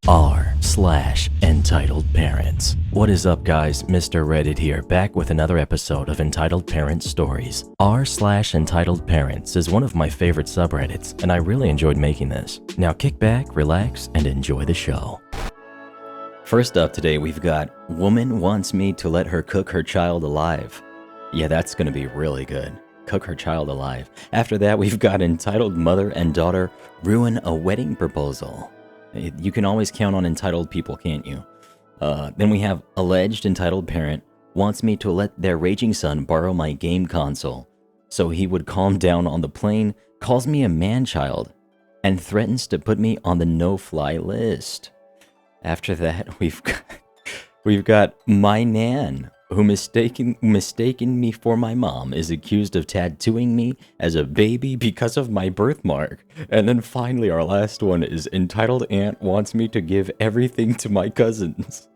r/entitled parents. What is up, guys? Mr. Reddit here, back with another episode of Entitled Parents Stories. r/entitled parents is one of my favorite subreddits, and I really enjoyed making this. Now kick back, relax, and enjoy the show. First up today, we've got Woman Wants Me to Let Her Cook Her Child Alive. Yeah, that's gonna be really good. Cook her child alive. After that, we've got Entitled Mother and Daughter Ruin a Wedding Proposal. You can always count on entitled people, can't you? Then we have Alleged Entitled Parent Wants Me to Let Their Raging Son Borrow My Game Console so he would calm down on the plane, calls me a man-child, and threatens to put me on the no-fly list. After that, we've got My Nan, who mistaken me for my mom, is accused of tattooing me as a baby because of my birthmark. And then finally, our last one is Entitled Aunt Wants Me to Give Everything to My Cousins.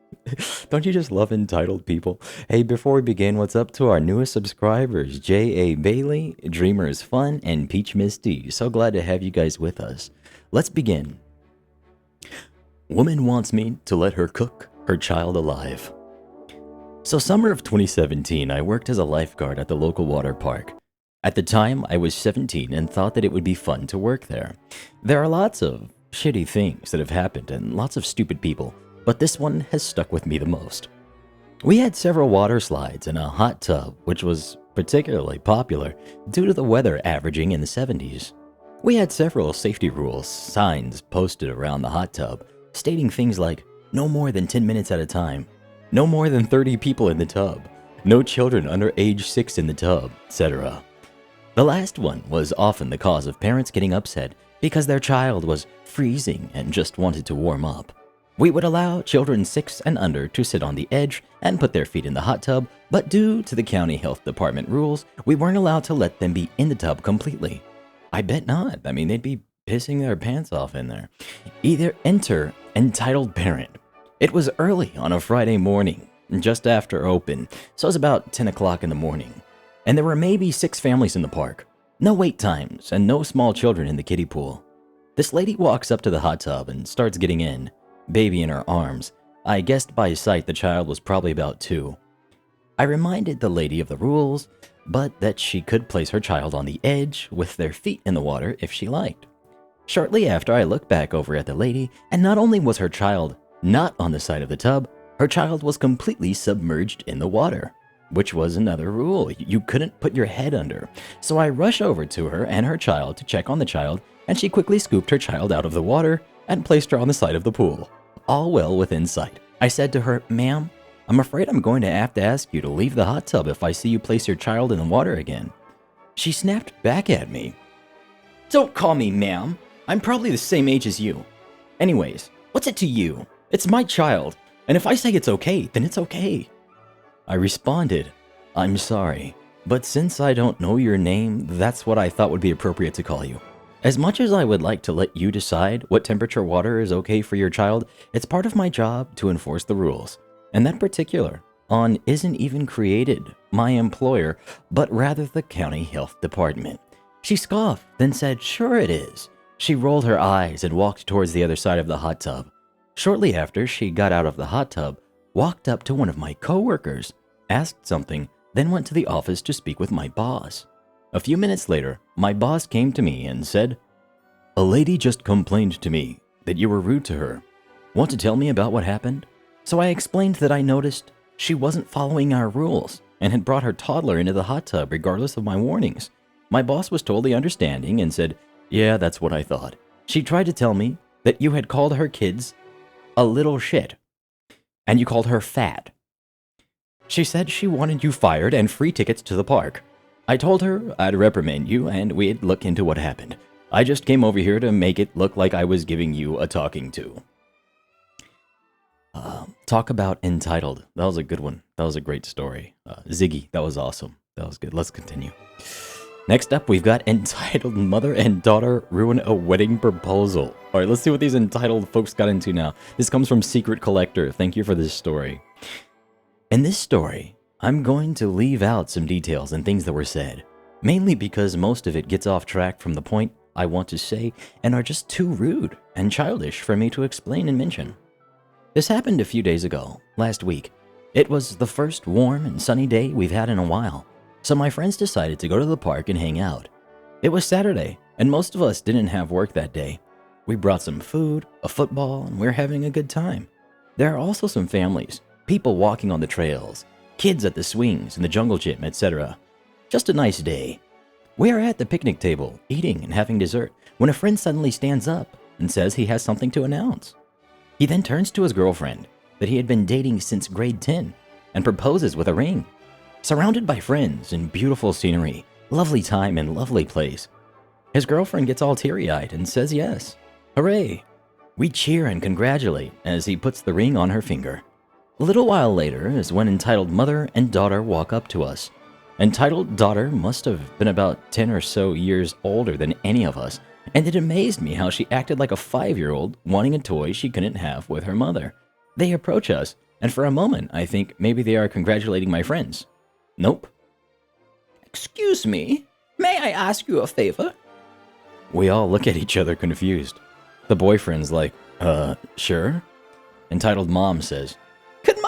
Don't you just love entitled people? Hey, before we begin, what's up to our newest subscribers, J.A. Bailey, Dreamers Fun, and Peach Misty? So glad to have you guys with us. Let's begin. Woman wants me to let her cook her child alive. So summer of 2017, I worked as a lifeguard at the local water park. At the time, I was 17 and thought that it would be fun to work there. There are lots of shitty things that have happened and lots of stupid people, but this one has stuck with me the most. We had several water slides and a hot tub, which was particularly popular due to the weather averaging in the 70s. We had several safety rules signs posted around the hot tub, stating things like, no more than 10 minutes at a time, no more than 30 people in the tub, no children under age 6 in the tub, etc. The last one was often the cause of parents getting upset because their child was freezing and just wanted to warm up. We would allow children 6 and under to sit on the edge and put their feet in the hot tub, but due to the county health department rules, we weren't allowed to let them be in the tub completely. I bet not. I mean, they'd be pissing their pants off in there. Either enter Entitled Parent. It was early on a Friday morning, just after open, so it was about 10 o'clock in the morning, and there were maybe 6 families in the park. No wait times, and no small children in the kiddie pool. This lady walks up to the hot tub and starts getting in, baby in her arms. I guessed by sight the child was probably about 2. I reminded the lady of the rules, but that she could place her child on the edge with their feet in the water if she liked. Shortly after, I looked back over at the lady, and not only was her child not on the side of the tub, her child was completely submerged in the water, which was another rule. You couldn't put your head under. So I rushed over to her and her child to check on the child, and she quickly scooped her child out of the water and placed her on the side of the pool, all well within sight. I said to her, "Ma'am, I'm afraid I'm going to have to ask you to leave the hot tub if I see you place your child in the water again." She snapped back at me. "Don't call me ma'am. I'm probably the same age as you. Anyways, what's it to you? It's my child, and if I say it's okay, then it's okay." I responded, "I'm sorry, but since I don't know your name, that's what I thought would be appropriate to call you. As much as I would like to let you decide what temperature water is okay for your child, it's part of my job to enforce the rules. And that particular on isn't even created my employer, but rather the county health department." She scoffed, then said, "Sure it is." She rolled her eyes and walked towards the other side of the hot tub. Shortly after, she got out of the hot tub, walked up to one of my coworkers, asked something, then went to the office to speak with my boss. A few minutes later, my boss came to me and said, "A lady just complained to me that you were rude to her. Want to tell me about what happened?" So I explained that I noticed she wasn't following our rules and had brought her toddler into the hot tub regardless of my warnings. My boss was totally understanding and said, "Yeah, that's what I thought. She tried to tell me that you had called her kids a little shit, and you called her fat. She said she wanted you fired and free tickets to the park. I told her I'd reprimand you and we'd look into what happened. I just came over here to make it look like I was giving you a talking to." Talk about entitled. That was a good one. That was a great story. Ziggy, that was awesome. That was good. Let's continue. Next up, we've got Entitled Mother and Daughter Ruin a Wedding Proposal. All right, let's see what these entitled folks got into now. This comes from Secret Collector. Thank you for this story. In this story, I'm going to leave out some details and things that were said, mainly because most of it gets off track from the point I want to say and are just too rude and childish for me to explain and mention. This happened a few days ago, last week. It was the first warm and sunny day we've had in a while, so my friends decided to go to the park and hang out. It was Saturday, and most of us didn't have work that day. We brought some food, a football, and we're having a good time. There are also some families, people walking on the trails, kids at the swings and the jungle gym, etc. Just a nice day. We are at the picnic table, eating and having dessert, when a friend suddenly stands up and says he has something to announce. He then turns to his girlfriend that he had been dating since grade 10 and proposes with a ring. Surrounded by friends and beautiful scenery, lovely time and lovely place. His girlfriend gets all teary-eyed and says yes. Hooray! We cheer and congratulate as he puts the ring on her finger. A little while later is when entitled mother and daughter walk up to us. Entitled daughter must have been about 10 or so years older than any of us, and it amazed me how she acted like a 5-year-old wanting a toy she couldn't have with her mother. They approach us, and for a moment I think maybe they are congratulating my friends. Nope. Excuse me, may I ask you a favor? We all look at each other confused. The boyfriend's like, sure? Entitled mom says, Could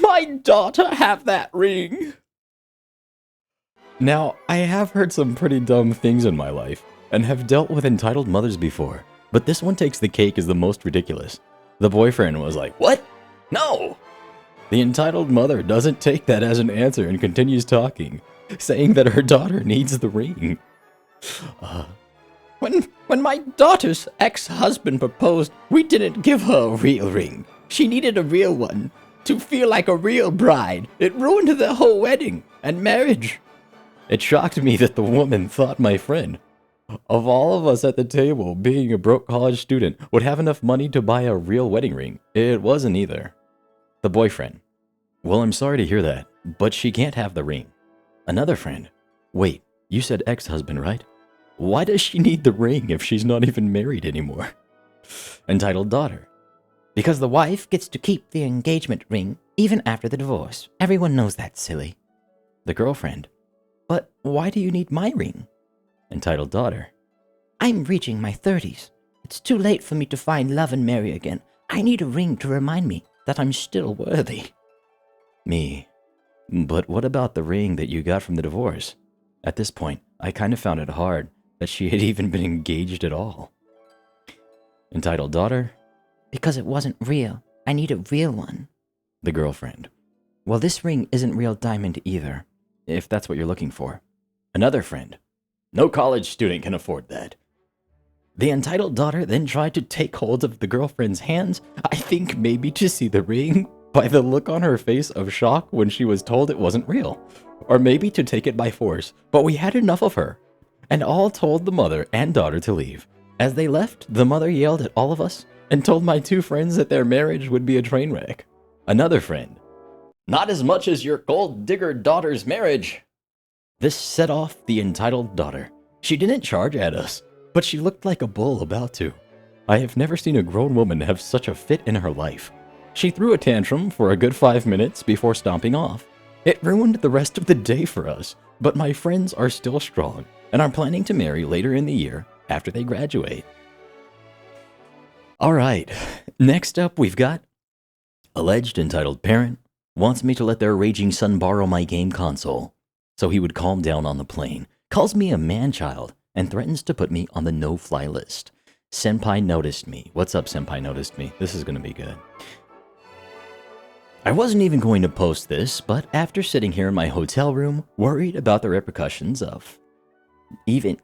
my daughter have that ring? Now, I have heard some pretty dumb things in my life, and have dealt with entitled mothers before, but this one takes the cake as the most ridiculous. The boyfriend was like, What? No! The entitled mother doesn't take that as an answer and continues talking, saying that her daughter needs the ring. When my daughter's ex-husband proposed, we didn't give her a real ring. She needed a real one, to feel like a real bride. It ruined the whole wedding and marriage. It shocked me that the woman thought my friend, of all of us at the table, being a broke college student, would have enough money to buy a real wedding ring. It wasn't either. The boyfriend. Well, I'm sorry to hear that, but she can't have the ring. Another friend. Wait, you said ex-husband, right? Why does she need the ring if she's not even married anymore? Entitled daughter. Because the wife gets to keep the engagement ring even after the divorce. Everyone knows that's silly. The girlfriend. But why do you need my ring? Entitled daughter. I'm reaching my 30s. It's too late for me to find love and marry again. I need a ring to remind me that I'm still worthy. Me. But what about the ring that you got from the divorce? At this point, I kind of found it hard that she had even been engaged at all. Entitled daughter. Because it wasn't real. I need a real one. The girlfriend. Well, this ring isn't real diamond either, if that's what you're looking for. Another friend. No college student can afford that. The entitled daughter then tried to take hold of the girlfriend's hands, I think maybe to see the ring, by the look on her face of shock when she was told it wasn't real, or maybe to take it by force, but we had enough of her, and all told the mother and daughter to leave. As they left, the mother yelled at all of us and told my two friends that their marriage would be a train wreck. Another friend. Not as much as your gold digger daughter's marriage. This set off the entitled daughter. She didn't charge at us, but she looked like a bull about to. I have never seen a grown woman have such a fit in her life. She threw a tantrum for a good 5 minutes before stomping off. It ruined the rest of the day for us, but my friends are still strong and are planning to marry later in the year after they graduate. Alright, next up we've got alleged entitled parent wants me to let their raging son borrow my game console so he would calm down on the plane, calls me a man-child, and threatens to put me on the no-fly list. Senpai noticed me. What's up, Senpai noticed me? This is gonna be good. I wasn't even going to post this, but after sitting here in my hotel room, worried about the repercussions of even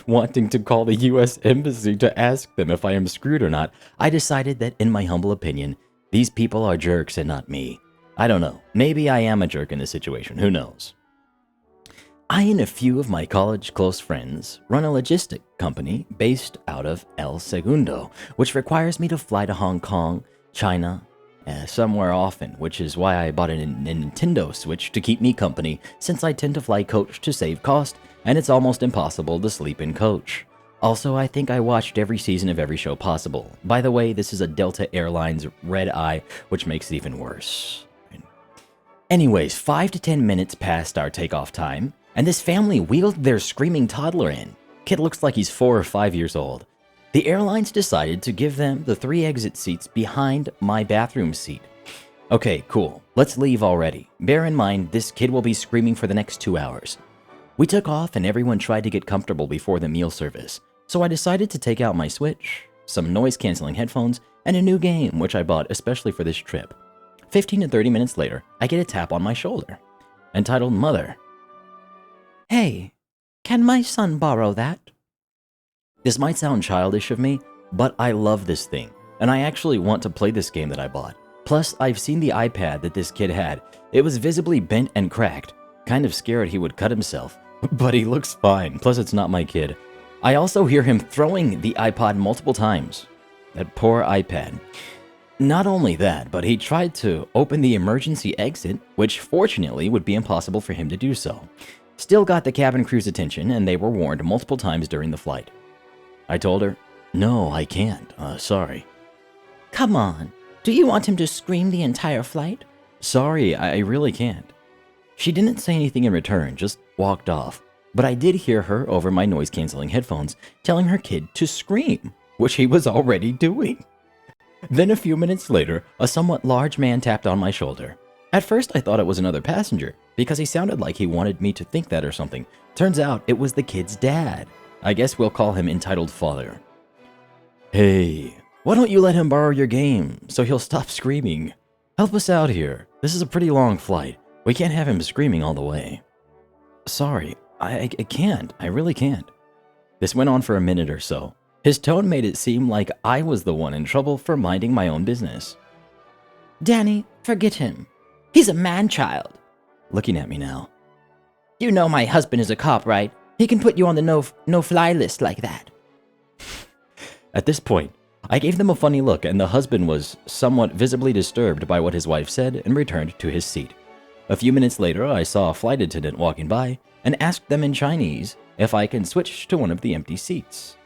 wanting to call the US Embassy to ask them if I am screwed or not, I decided that, in my humble opinion, these people are jerks and not me. I don't know. Maybe I am a jerk in this situation. Who knows? I and a few of my college close friends run a logistic company based out of El Segundo, which requires me to fly to Hong Kong, China, somewhere often, which is why I bought a Nintendo Switch to keep me company, since I tend to fly coach to save cost, and it's almost impossible to sleep in coach. Also, I think I watched every season of every show possible. By the way, this is a Delta Airlines red eye, which makes it even worse. Anyways, 5 to 10 minutes past our takeoff time, and this family wheeled their screaming toddler in. Kid looks like he's 4 or 5 years old. The airlines decided to give them the 3 exit seats behind my bathroom seat. Okay, cool. Let's leave already. Bear in mind, this kid will be screaming for the next 2 hours. We took off and everyone tried to get comfortable before the meal service, so I decided to take out my Switch, some noise-canceling headphones, and a new game which I bought especially for this trip. 15 to 30 minutes later, I get a tap on my shoulder, entitled Mother. Hey, can my son borrow that? This might sound childish of me, but I love this thing, and I actually want to play this game that I bought. Plus, I've seen the iPad that this kid had. It was visibly bent and cracked. Kind of scared he would cut himself. But he looks fine, plus it's not my kid. I also hear him throwing the iPod multiple times. That poor iPad. Not only that, but he tried to open the emergency exit, which fortunately would be impossible for him to do so. Still got the cabin crew's attention, and they were warned multiple times during the flight. I told her, no, I can't, sorry. Come on, do you want him to scream the entire flight? Sorry, I really can't. She didn't say anything in return, just walked off. But I did hear her over my noise-canceling headphones telling her kid to scream, which he was already doing. Then a few minutes later, a somewhat large man tapped on my shoulder. At first, I thought it was another passenger, because he sounded like he wanted me to think that or something. Turns out, it was the kid's dad. I guess we'll call him Entitled Father. Hey, why don't you let him borrow your game, so he'll stop screaming? Help us out here. This is a pretty long flight. We can't have him screaming all the way. Sorry, I can't. I really can't. This went on for a minute or so. His tone made it seem like I was the one in trouble for minding my own business. Danny, forget him. He's a man-child. Looking at me now. You know my husband is a cop, right? He can put you on the no-fly list like that. At this point, I gave them a funny look, and the husband was somewhat visibly disturbed by what his wife said and returned to his seat. A few minutes later, I saw a flight attendant walking by and asked them in Chinese if I can switch to one of the empty seats.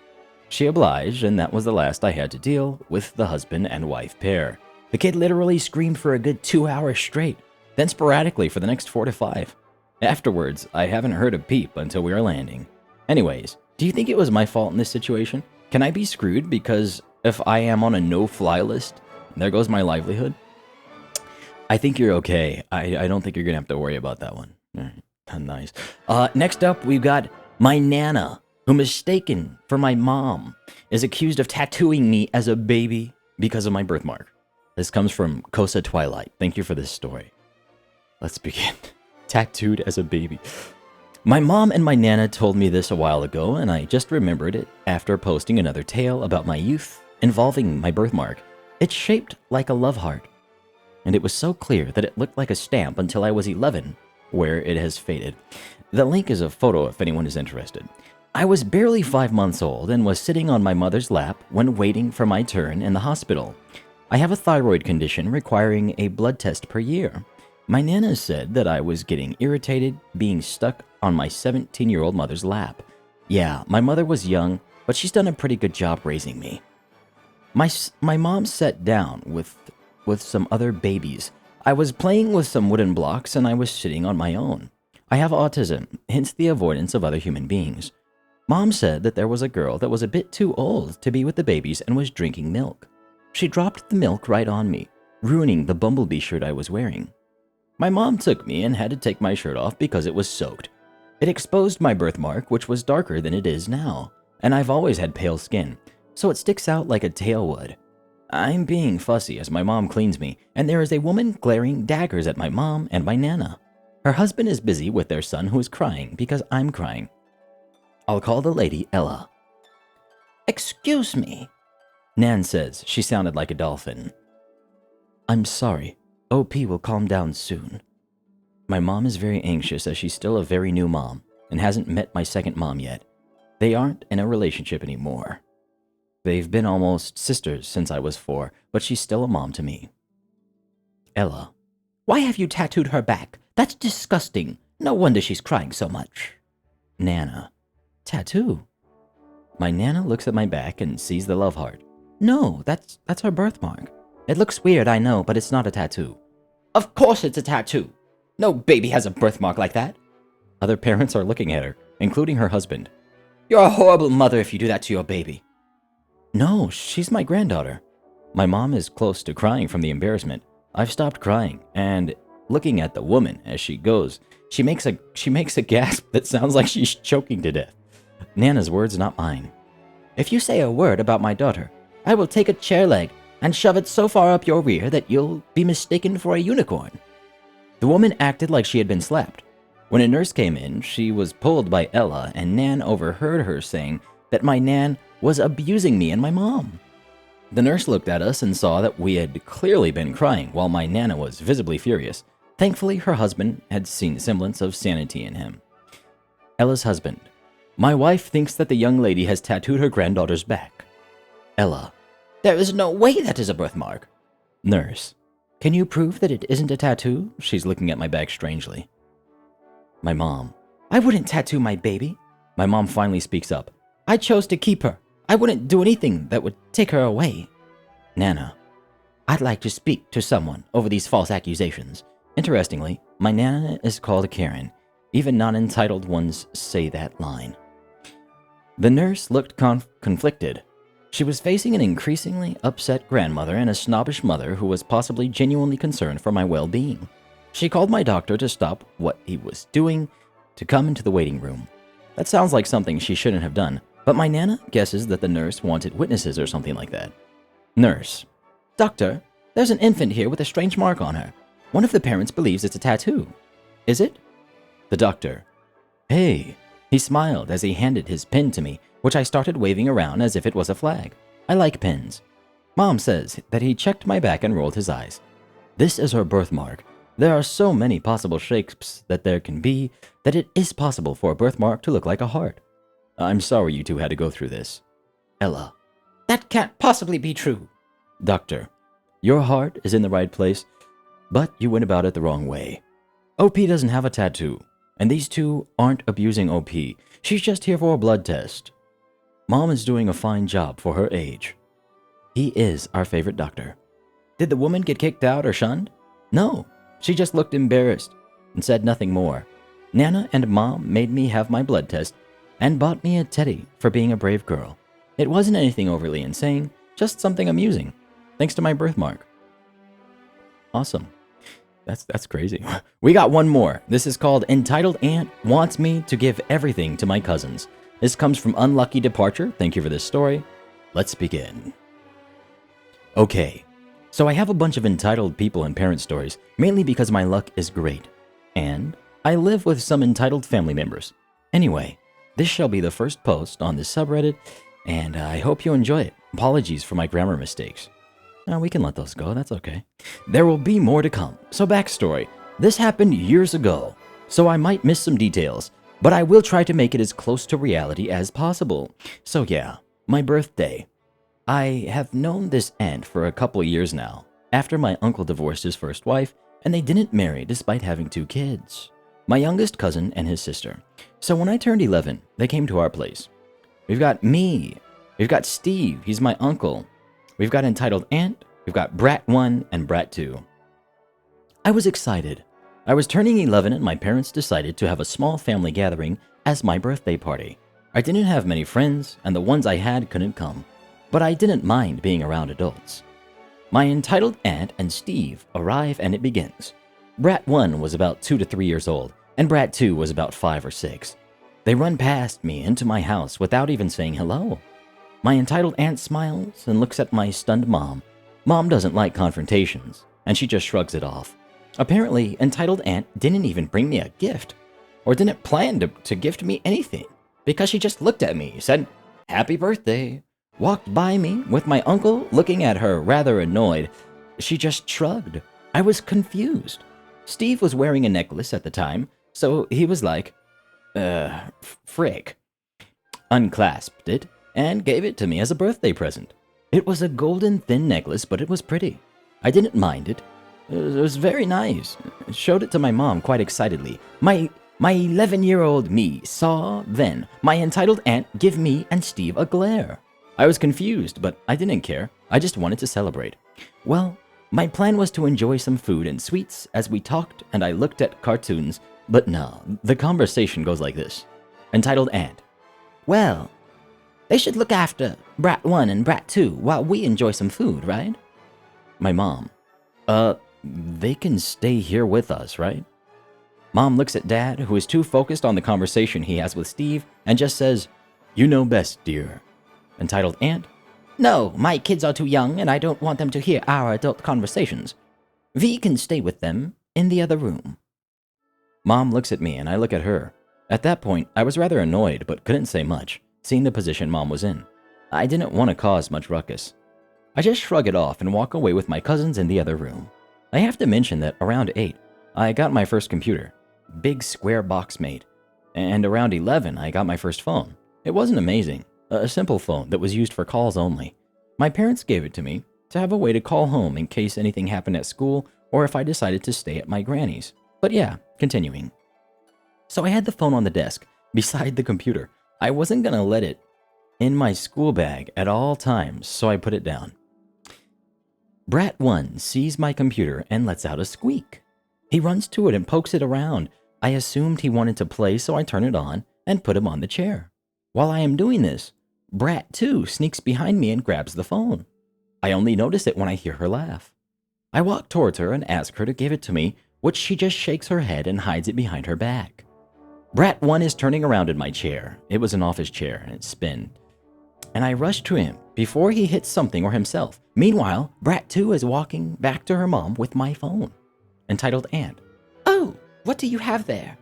She obliged, and that was the last I had to deal with the husband and wife pair. The kid literally screamed for a good 2 hours straight, then sporadically for the next 4 to 5. Afterwards, I haven't heard a peep until we were landing. Anyways, do you think it was my fault in this situation? Can I be screwed because if I am on a no-fly list, there goes my livelihood? I think you're okay. I don't think you're going to have to worry about that one. Nice. Next up, we've got my Nana, who mistaken for my mom, is accused of tattooing me as a baby because of my birthmark. This comes from Kosa Twilight. Thank you for this story. Let's begin. Tattooed as a baby. My mom and my Nana told me this a while ago, and I just remembered it after posting another tale about my youth involving my birthmark. It's shaped like a love heart, and it was so clear that it looked like a stamp until I was 11, where it has faded. The link is a photo if anyone is interested. I was barely 5 months old and was sitting on my mother's lap when waiting for my turn in the hospital. I have a thyroid condition requiring a blood test per year. My Nana said that I was getting irritated being stuck on my 17-year-old mother's lap. Yeah, my mother was young, but she's done a pretty good job raising me. My mom sat down with some other babies. I was playing with some wooden blocks and I was sitting on my own. I have autism, hence the avoidance of other human beings. Mom said that there was a girl that was a bit too old to be with the babies and was drinking milk. She dropped the milk right on me, ruining the bumblebee shirt I was wearing. My mom took me and had to take my shirt off because it was soaked. It exposed my birthmark, which was darker than it is now, and I've always had pale skin, so it sticks out like a tail would. I'm being fussy as my mom cleans me, and there is a woman glaring daggers at my mom and my Nana. Her husband is busy with their son who is crying because I'm crying. I'll call the lady Ella. Excuse me, Nan says. She sounded like a dolphin. I'm sorry. OP will calm down soon. My mom is very anxious as she's still a very new mom and hasn't met my second mom yet. They aren't in a relationship anymore. They've been almost sisters since I was 4, but she's still a mom to me. Ella. Why have you tattooed her back? That's disgusting. No wonder she's crying so much. Nana. Tattoo? My Nana looks at my back and sees the love heart. No, that's her birthmark. It looks weird, I know, but it's not a tattoo. Of course it's a tattoo. No baby has a birthmark like that. Other parents are looking at her, including her husband. You're a horrible mother if you do that to your baby. No, she's my granddaughter. My mom is close to crying from the embarrassment. I've stopped crying, and looking at the woman as she goes, she makes a gasp that sounds like she's choking to death. Nana's words, not mine. If you say a word about my daughter, I will take a chair leg and shove it so far up your rear that you'll be mistaken for a unicorn. The woman acted like she had been slapped. When a nurse came in, she was pulled by Ella, and Nan overheard her saying that my Nan was abusing me and my mom. The nurse looked at us and saw that we had clearly been crying while my Nana was visibly furious. Thankfully, her husband had seen semblance of sanity in him. Ella's husband. My wife thinks that the young lady has tattooed her granddaughter's back. Ella. There is no way that is a birthmark. Nurse. Can you prove that it isn't a tattoo? She's looking at my back strangely. My mom. I wouldn't tattoo my baby. My mom finally speaks up. I chose to keep her. I wouldn't do anything that would take her away. Nana. I'd like to speak to someone over these false accusations. Interestingly, my Nana is called Karen. Even non-entitled ones say that line. The nurse looked conflicted. She was facing an increasingly upset grandmother and a snobbish mother who was possibly genuinely concerned for my well-being. She called my doctor to stop what he was doing to come into the waiting room. That sounds like something she shouldn't have done, but my Nana guesses that the nurse wanted witnesses or something like that. Nurse. Doctor, there's an infant here with a strange mark on her. One of the parents believes it's a tattoo. Is it? The doctor. Hey. He smiled as he handed his pin to me, which I started waving around as if it was a flag. I like pins. Mom says that he checked my back and rolled his eyes. This is her birthmark. There are so many possible shapes that there can be that it is possible for a birthmark to look like a heart. I'm sorry you two had to go through this. Ella. That can't possibly be true. Doctor. Your heart is in the right place, but you went about it the wrong way. OP doesn't have a tattoo, and these two aren't abusing OP. She's just here for a blood test. Mom is doing a fine job for her age. He is our favorite doctor. Did the woman get kicked out or shunned? No, she just looked embarrassed and said nothing more. Nana and Mom made me have my blood test and bought me a teddy for being a brave girl. It wasn't anything overly insane, just something amusing, thanks to my birthmark. Awesome. That's crazy. We got one more. This is called Entitled Aunt Wants Me to Give Everything to My Cousins. This comes from Unlucky Departure. Thank you for this story. Let's begin. Okay, so I have a bunch of entitled people and parent stories, mainly because my luck is great. And I live with some entitled family members. Anyway, this shall be the first post on this subreddit, and I hope you enjoy it. Apologies for my grammar mistakes. No, we can let those go, that's okay. There will be more to come. So backstory. This happened years ago, so I might miss some details, but I will try to make it as close to reality as possible. So yeah, my birthday. I have known this aunt for a couple years now, after my uncle divorced his first wife, and they didn't marry despite having 2 kids. My youngest cousin and his sister. So when I turned 11, they came to our place. We've got me. We've got Steve, he's my uncle. We've got Entitled Aunt, we've got Brat 1 and Brat 2. I was excited. I was turning 11 and my parents decided to have a small family gathering as my birthday party. I didn't have many friends, and the ones I had couldn't come, but I didn't mind being around adults. My entitled aunt and Steve arrive and it begins. Brat 1 was about 2 to 3 years old, and Brat 2 was about 5 or 6. They run past me into my house without even saying hello. My entitled aunt smiles and looks at my stunned mom. Mom doesn't like confrontations, and she just shrugs it off. Apparently, entitled aunt didn't even bring me a gift, or didn't plan to gift me anything, because she just looked at me, said, "Happy birthday," walked by me with my uncle looking at her rather annoyed. She just shrugged. I was confused. Steve was wearing a necklace at the time, so he was like, frick. Unclasped it and gave it to me as a birthday present. It was a golden thin necklace, but it was pretty. I didn't mind it. It was very nice. Showed it to my mom quite excitedly. My 11-year-old me saw then my entitled aunt give me and Steve a glare. I was confused, but I didn't care. I just wanted to celebrate. Well, my plan was to enjoy some food and sweets as we talked and I looked at cartoons, but no, the conversation goes like this. Entitled aunt. Well, they should look after Brat 1 and Brat 2 while we enjoy some food, right? My mom. They can stay here with us, right? Mom looks at Dad, who is too focused on the conversation he has with Steve, and just says, "You know best, dear." Entitled Aunt. No, my kids are too young, and I don't want them to hear our adult conversations. V can stay with them in the other room. Mom looks at me, and I look at her. At that point, I was rather annoyed, but couldn't say much, seeing the position Mom was in. I didn't want to cause much ruckus. I just shrug it off and walk away with my cousins in the other room. I have to mention that around 8, I got my first computer. Big square box made. And around 11, I got my first phone. It wasn't amazing. A simple phone that was used for calls only. My parents gave it to me to have a way to call home in case anything happened at school or if I decided to stay at my granny's. But yeah, continuing. So I had the phone on the desk, beside the computer. I wasn't gonna let it in my school bag at all times, so I put it down. Brat 1 sees my computer and lets out a squeak. He runs to it and pokes it around. I assumed he wanted to play, so I turn it on and put him on the chair. While I am doing this, Brat 2 sneaks behind me and grabs the phone. I only notice it when I hear her laugh. I walk towards her and ask her to give it to me, which she just shakes her head and hides it behind her back. Brat 1 is turning around in my chair. It was an office chair and it spun. And I rush to him before he hits something or himself. Meanwhile, Brat 2 is walking back to her mom with my phone. Entitled Aunt. Oh, what do you have there?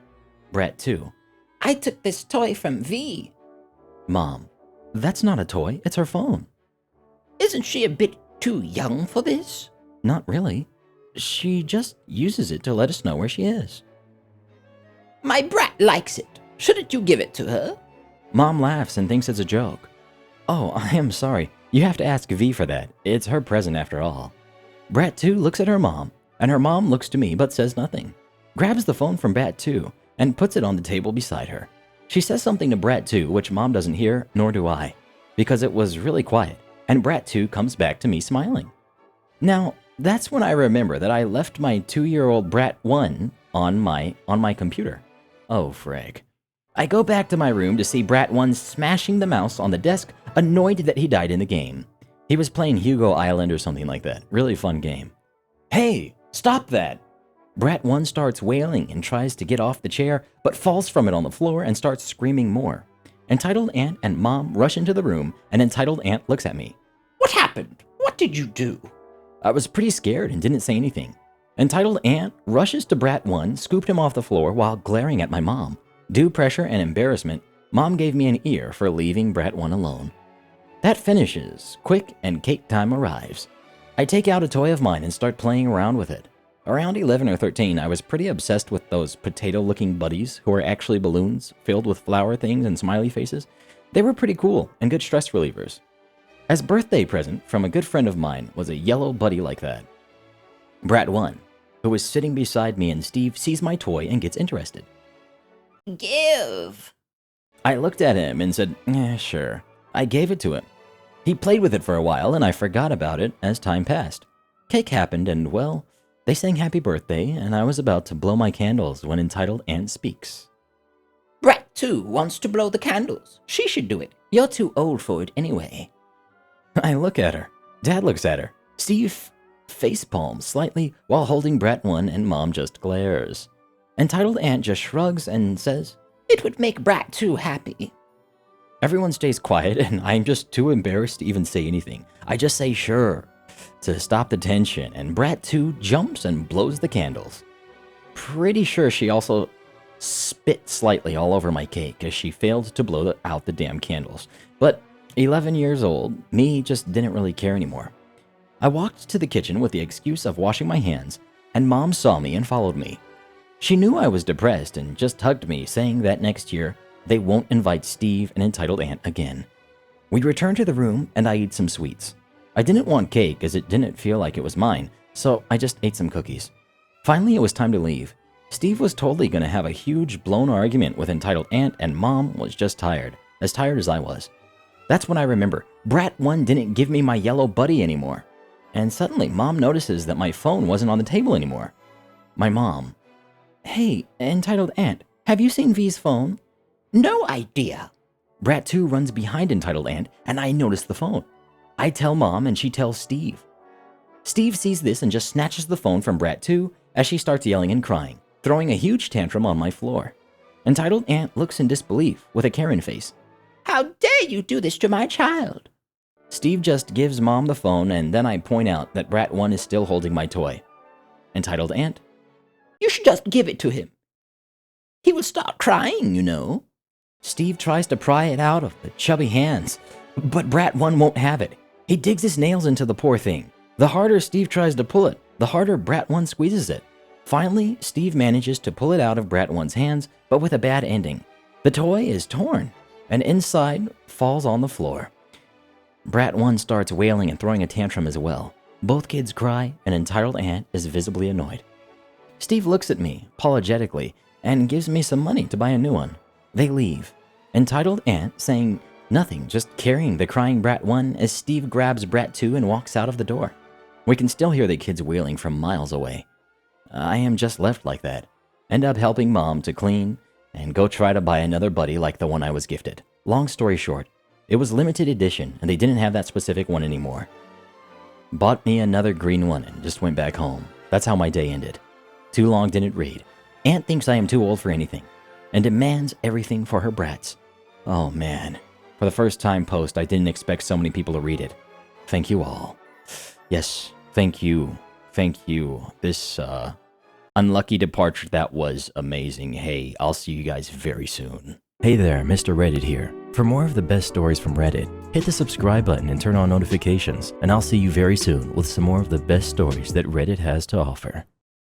Brat 2. I took this toy from V. Mom. That's not a toy, it's her phone. Isn't she a bit too young for this? Not really. She just uses it to let us know where she is. My brat likes it. Shouldn't you give it to her? Mom laughs and thinks it's a joke. Oh, I am sorry. You have to ask V for that. It's her present after all. Brat 2 looks at her mom, and her mom looks to me but says nothing. Grabs the phone from Brat 2 and puts it on the table beside her. She says something to Brat 2, which Mom doesn't hear, nor do I, because it was really quiet, and Brat 2 comes back to me smiling. Now, that's when I remember that I left my 2-year-old Brat 1 on my computer. Oh, frig. I go back to my room to see Brat 1 smashing the mouse on the desk, annoyed that he died in the game. He was playing Hugo Island or something like that. Really fun game. Hey, stop that! Brat 1 starts wailing and tries to get off the chair, but falls from it on the floor and starts screaming more. Entitled Aunt and Mom rush into the room, and Entitled Aunt looks at me. What happened? What did you do? I was pretty scared and didn't say anything. Entitled Aunt rushes to Brat 1, scooped him off the floor while glaring at my mom. Due pressure and embarrassment, Mom gave me an ear for leaving Brat 1 alone. That finishes, quick, and cake time arrives. I take out a toy of mine and start playing around with it. Around 11 or 13, I was pretty obsessed with those potato-looking buddies who were actually balloons filled with flower things and smiley faces. They were pretty cool and good stress relievers. As birthday present from a good friend of mine was a yellow buddy like that. Brat 1, who was sitting beside me and Steve, sees my toy and gets interested. Give! I looked at him and said, sure. I gave it to him. He played with it for a while and I forgot about it as time passed. Cake happened and, well, they sang happy birthday and I was about to blow my candles when Entitled Aunt speaks. Brat 2 wants to blow the candles. She should do it. You're too old for it anyway. I look at her. Dad looks at her. Steve facepalms slightly while holding Brat 1 and Mom just glares. Entitled Aunt just shrugs and says, it would make Brat 2 happy. Everyone stays quiet and I'm just too embarrassed to even say anything. I just say sure to stop the tension, and Brat 2 jumps and blows the candles. Pretty sure she also spit slightly all over my cake as she failed to blow out the damn candles. But 11 years old, me just didn't really care anymore. I walked to the kitchen with the excuse of washing my hands, and Mom saw me and followed me. She knew I was depressed and just hugged me, saying that next year they won't invite Steve and Entitled Aunt again. We returned to the room and I ate some sweets. I didn't want cake as it didn't feel like it was mine, so I just ate some cookies. Finally, it was time to leave. Steve was totally going to have a huge blown argument with Entitled Aunt, and Mom was just tired as I was. That's when I remember Brat 1 didn't give me my yellow buddy anymore. And suddenly Mom notices that my phone wasn't on the table anymore. My mom. Hey, Entitled Aunt, have you seen V's phone? No idea. Brat 2 runs behind Entitled Aunt, and I notice the phone. I tell Mom, and she tells Steve. Steve sees this and just snatches the phone from Brat 2 as she starts yelling and crying, throwing a huge tantrum on my floor. Entitled Aunt looks in disbelief with a Karen face. "How dare you do this to my child?" Steve just gives Mom the phone, and then I point out that Brat 1 is still holding my toy. Entitled Aunt, "You should just give it to him. He will start crying, you know." Steve tries to pry it out of the chubby hands, but Brat 1 won't have it. He digs his nails into the poor thing. The harder Steve tries to pull it, the harder Brat 1 squeezes it. Finally, Steve manages to pull it out of Brat 1's hands, but with a bad ending. The toy is torn, and inside falls on the floor. Brat 1 starts wailing and throwing a tantrum as well. Both kids cry, and Entitled Aunt is visibly annoyed. Steve looks at me, apologetically, and gives me some money to buy a new one. They leave. Entitled Aunt saying nothing, just carrying the crying Brat 1 as Steve grabs Brat 2 and walks out of the door. We can still hear the kids wailing from miles away. I am just left like that. End up helping Mom to clean and go try to buy another buddy like the one I was gifted. Long story short, it was limited edition and they didn't have that specific one anymore. Bought me another green one and just went back home. That's how my day ended. Too long didn't read. Aunt thinks I am too old for anything and demands everything for her brats. Oh man. For the first time post, I didn't expect so many people to read it. Thank you all. Yes, thank you. Thank you. This, unlucky departure, that was amazing. Hey, I'll see you guys very soon. Hey there, Mr. Reddit here. For more of the best stories from Reddit, hit the subscribe button and turn on notifications, and I'll see you very soon with some more of the best stories that Reddit has to offer.